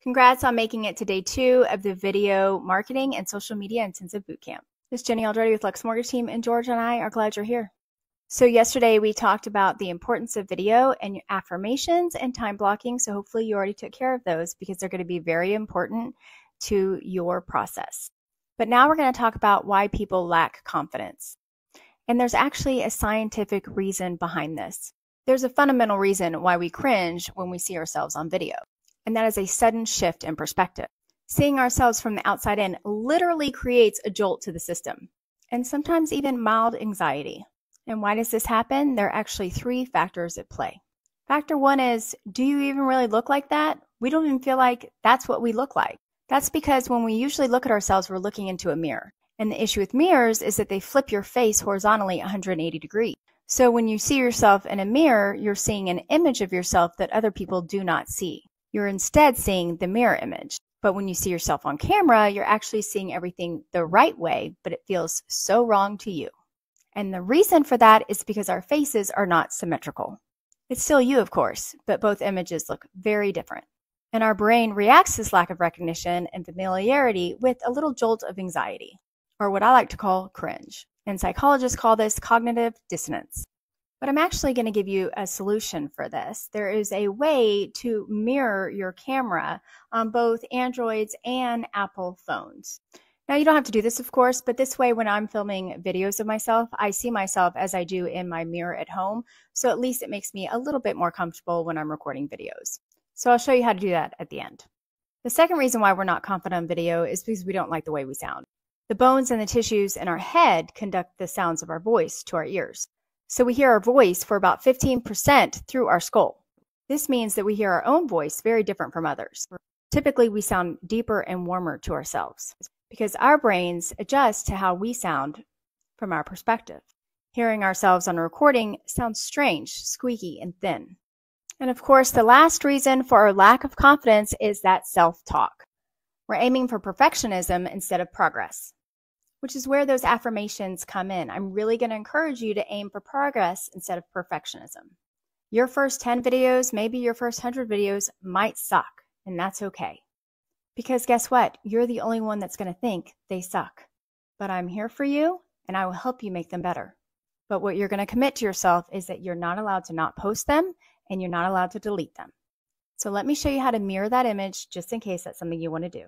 Congrats on making it to day 2 of the video marketing and social media intensive bootcamp. This is Jenny Already with Lex Mortgage Team, and George and I are glad you're here. So yesterday we talked about the importance of video and your affirmations and time blocking. So hopefully you already took care of those because they're going to be very important to your process. But now we're going to talk about why people lack confidence. And there's actually a scientific reason behind this. There's a fundamental reason why we cringe when we see ourselves on video. And that is a sudden shift in perspective. Seeing ourselves from the outside in literally creates a jolt to the system, and sometimes even mild anxiety. And why does this happen? There are actually 3 factors at play. Factor 1 is, do you even really look like that? We don't even feel like that's what we look like. That's because when we usually look at ourselves, we're looking into a mirror. And the issue with mirrors is that they flip your face horizontally 180 degrees. So when you see yourself in a mirror, you're seeing an image of yourself that other people do not see. You're instead seeing the mirror image. But when you see yourself on camera, you're actually seeing everything the right way, but it feels so wrong to you. And the reason for that is because our faces are not symmetrical. It's still you, of course, but both images look very different. And our brain reacts to this lack of recognition and familiarity with a little jolt of anxiety, or what I like to call cringe. And psychologists call this cognitive dissonance. But I'm actually going to give you a solution for this. There is a way to mirror your camera on both Androids and Apple phones. Now, you don't have to do this, of course, but this way when I'm filming videos of myself, I see myself as I do in my mirror at home. So at least it makes me a little bit more comfortable when I'm recording videos. So I'll show you how to do that at the end. The second reason why we're not confident on video is because we don't like the way we sound. The bones and the tissues in our head conduct the sounds of our voice to our ears. So we hear our voice for about 15% through our skull. This means that we hear our own voice very different from others. Typically, we sound deeper and warmer to ourselves because our brains adjust to how we sound from our perspective. Hearing ourselves on a recording sounds strange, squeaky, and thin. And of course, the last reason for our lack of confidence is that self-talk. We're aiming for perfectionism instead of progress, which is where those affirmations come in. I'm really going to encourage you to aim for progress instead of perfectionism. Your first 10 videos, maybe your first 100 videos might suck, and that's okay. Because guess what? You're the only one that's going to think they suck. But I'm here for you, and I will help you make them better. But what you're going to commit to yourself is that you're not allowed to not post them, and you're not allowed to delete them. So let me show you how to mirror that image just in case that's something you want to do.